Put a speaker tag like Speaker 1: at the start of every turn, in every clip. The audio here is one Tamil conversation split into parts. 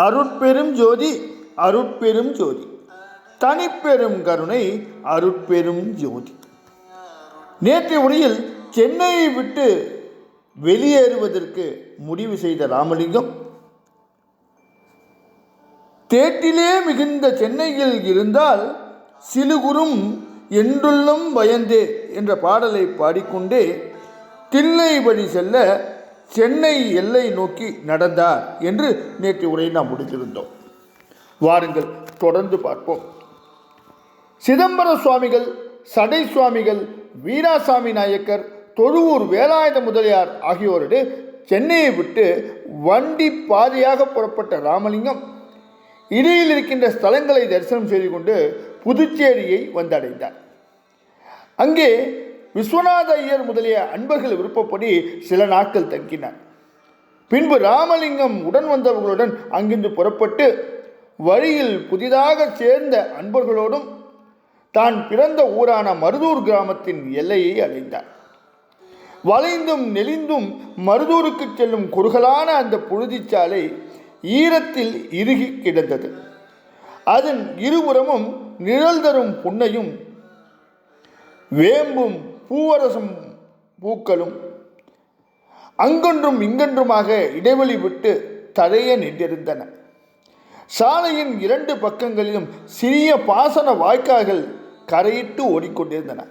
Speaker 1: அருட்பெரும் ஜோதி அருட்பெரும் ஜோதி தனிப்பெரும் கருணை அருட்பெரும் ஜோதி. நேற்றைய உரையில் சென்னையை விட்டு வெளியேறுவதற்கு முடிவு செய்த ராமலிங்கம், தேட்டிலே மிகுந்த சென்னையில் இருந்தால் சிலுகுறும் என்றுள்ளும் பயந்தே என்ற பாடலை பாடிக்கொண்டே தில்லை வழி செல்ல சென்னை எல்லை நோக்கி நடந்தார் என்று நேற்று உரையை நாம் முடித்திருந்தோம். வாருங்கள் தொடர்ந்து பார்ப்போம். சிதம்பர சுவாமிகள், சடை சுவாமிகள், வீராசாமி நாயக்கர், தொழுவூர் வேலாயுத முதலியார் ஆகியோரோடு சென்னையை விட்டு வண்டி பாதையாக புறப்பட்ட ராமலிங்கம் இடையில் இருக்கின்ற ஸ்தலங்களை தரிசனம் செய்து கொண்டு புதுச்சேரியை வந்தடைந்தார். அங்கே விஸ்வநாத ஐயர் முதலிய அன்பர்கள் விருப்பப்படி சில நாட்கள் தங்கினார். பின்பு ராமலிங்கம் உடன் வந்தவர்களுடன் அங்கிருந்து புறப்பட்டு வழியில் புதிதாக சேர்ந்த அன்பர்களோடும் தான் பிறந்த ஊரான மருதூர் கிராமத்தின் எல்லையை அடைந்தார். வளைந்தும் நெளிந்தும் மருதூருக்கு செல்லும் குறுகலான அந்த புழுதிச்சாலை ஈரத்தில் இறுகி கிடந்தது. அதன் இருபுறமும் நிழல் தரும் புன்னையும் வேம்பும் பூவரசம் பூக்களும் அங்கொன்றும் இங்கொன்றுமாக இடைவெளி விட்டு தரைய நின்றிருந்தன. சாலையின் இரண்டு பக்கங்களிலும் சிறிய பாசன வாய்க்கால்கள் கரையிட்டு ஓடிக்கொண்டிருந்தன.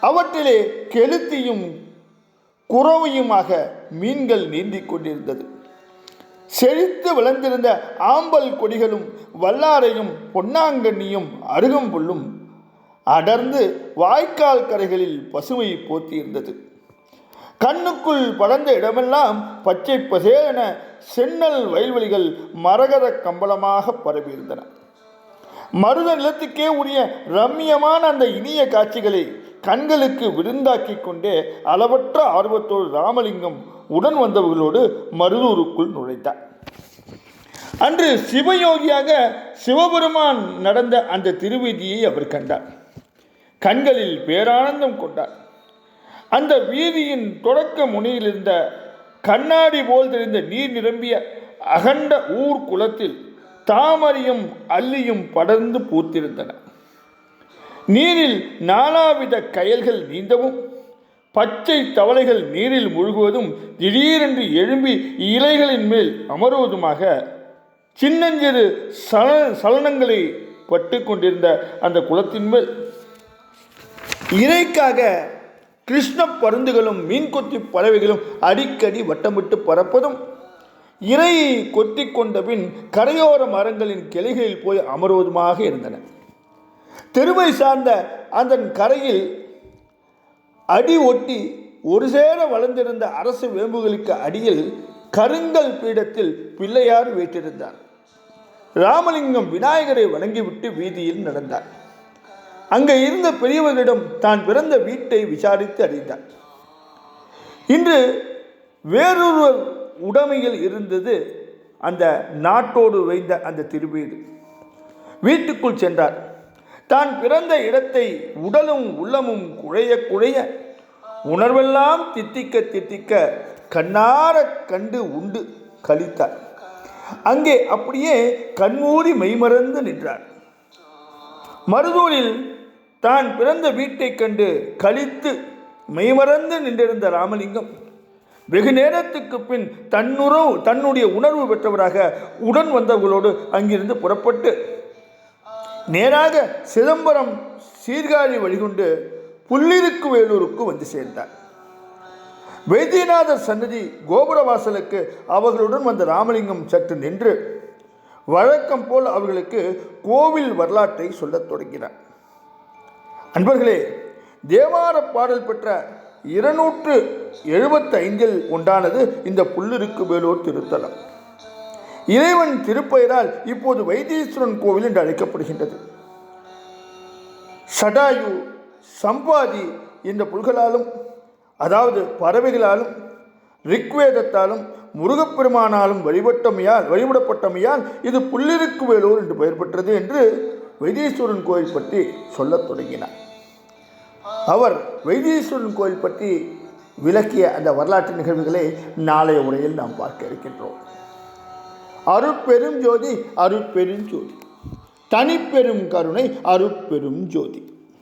Speaker 1: அவற்றிலே கெளுத்தியும் குறவையுமாக மீன்கள் நீந்திக் கொண்டிருந்தது. செழித்து விளைந்திருந்த ஆம்பல் கொடிகளும் வல்லாரையும் பொன்னாங்கண்ணியும் அருகம்புல்லும் அடர்ந்து வாய்க்கால் கரைகளில் பசுமை போத்தியிருந்தது. கண்ணுக்குள் படர்ந்த இடமெல்லாம் பச்சை பசேலென சென்னல் வயல்வெளிகள் மரகத கம்பளமாக பரவியிருந்தன. மருத நிலத்துக்கே உரிய ரம்மியமான அந்த இனிய காட்சிகளை கண்களுக்கு விருந்தாக்கி கொண்டே அளவற்ற ஆர்வத்தோடு ராமலிங்கம் உடன் வந்தவர்களோடு மருதூருக்குள் நுழைத்தார். அன்று சிவயோகியாக சிவபெருமான் நடந்த அந்த திருவீதியை அவர் கண்டார். கண்களில் பேரானந்தம் கொண்டார். அந்த வீதியின் தொடக்க முனையில் இருந்த கண்ணாடி போல் தெரிந்த நீர் நிரம்பிய அகண்ட ஊர் குளத்தில் தாமரையும் அல்லியும் படர்ந்து பூத்திருந்தன. நீரில் நானாவித கயல்கள் நீந்தவும் பச்சை தவளைகள் நீரில் மூழ்குவதும் திடீரென்று எழும்பி இலைகளின் மேல் அமருவதுமாக சின்னஞ்சிறு சலனங்களை பட்டு கொண்டிருந்த அந்த குளத்தின் மேல் இறைக்காக கிருஷ்ண பருந்துகளும் மீன்கொத்தி பறவைகளும் அடிக்கடி வட்டமிட்டு பறப்பதும், இறையை கொத்தி கொண்ட பின் கரையோர மரங்களின் கிளைகளில் போய் அமர்வதுமாக இருந்தன. தெருவை சார்ந்த அந்த கரையில் அடி ஒட்டி ஒரு சேர வளர்ந்திருந்த அரசு வேம்புகளுக்கு அடியில் கருங்கல் பீடத்தில் பிள்ளையார் வீற்றிருந்தார். ராமலிங்கம் விநாயகரை வணங்கிவிட்டு வீதியில் நடந்தார். அங்கே இருந்த பெரியவர்களிடம் தான் பிறந்த வீட்டை விசாரித்து அறிந்தார். இன்று வேறொருவர் உடைமையில் இருந்தது அந்த நாட்டோடு வைந்த அந்த திருவீடு. வீட்டுக்குள் சென்றார். தான் பிறந்த இடத்தை உடலும் உள்ளமும் குழைய குழைய உணர்வெல்லாம் தித்திக்க தித்திக்க கண்ணார கண்டு உண்டு கழித்தார். அங்கே அப்படியே கண்மூடி மெய்மறந்து நின்றார். மருதூரில் தான் பிறந்த வீட்டை கண்டு கழித்து மெய்மறந்து நின்றிருந்த ராமலிங்கம் வெகு நேரத்துக்கு பின் தன்னுடைய உணர்வு பெற்றவராக உடன் வந்தவர்களோடு அங்கிருந்து புறப்பட்டு நேராக சிதம்பரம் சீர்காழி வழிகொண்டு புல்லிருக்கு வேலூருக்கு வந்து சேர்ந்தார். வைத்தியநாதர் சன்னதி கோபுரவாசலுக்கு அவர்களுடன் வந்த ராமலிங்கம் சற்று நின்று வழக்கம் போல் அவர்களுக்கு கோவில் வரலாற்றை சொல்லத் தொடங்கினார். அன்பர்களே, தேவார பாடல் பெற்ற 275 ஒன்றானது இந்த புல்லிருக்கு வேலூர் திருத்தலம். இறைவன் திருப்பெயரால் இப்போது வைத்தீஸ்வரன் கோவில் என்று அழைக்கப்படுகின்றது. சடாயு, சம்பாதி என்ற புல்களாலும், அதாவது பறவைகளாலும், ரிக்வேதத்தாலும், முருகப்பெருமானாலும் வழிபடப்பட்டமையால் இது புல்லிருக்கு வேலூர் என்று பெயர் பெற்றது என்று வைத்தீஸ்வரன் கோயில் பற்றி சொல்லத் தொடங்கினார். அவர் வைத்தீஸ்வரன் கோயில் பற்றி விளக்கிய அந்த வரலாற்று நிகழ்வுகளை நாளைய உரையில் நாம் பார்க்க இருக்கின்றோம். அருட்பெரும் ஜோதி, அருட்பெரும் ஜோதி, தனிப்பெரும் கருணை, அருட்பெரும் ஜோதி.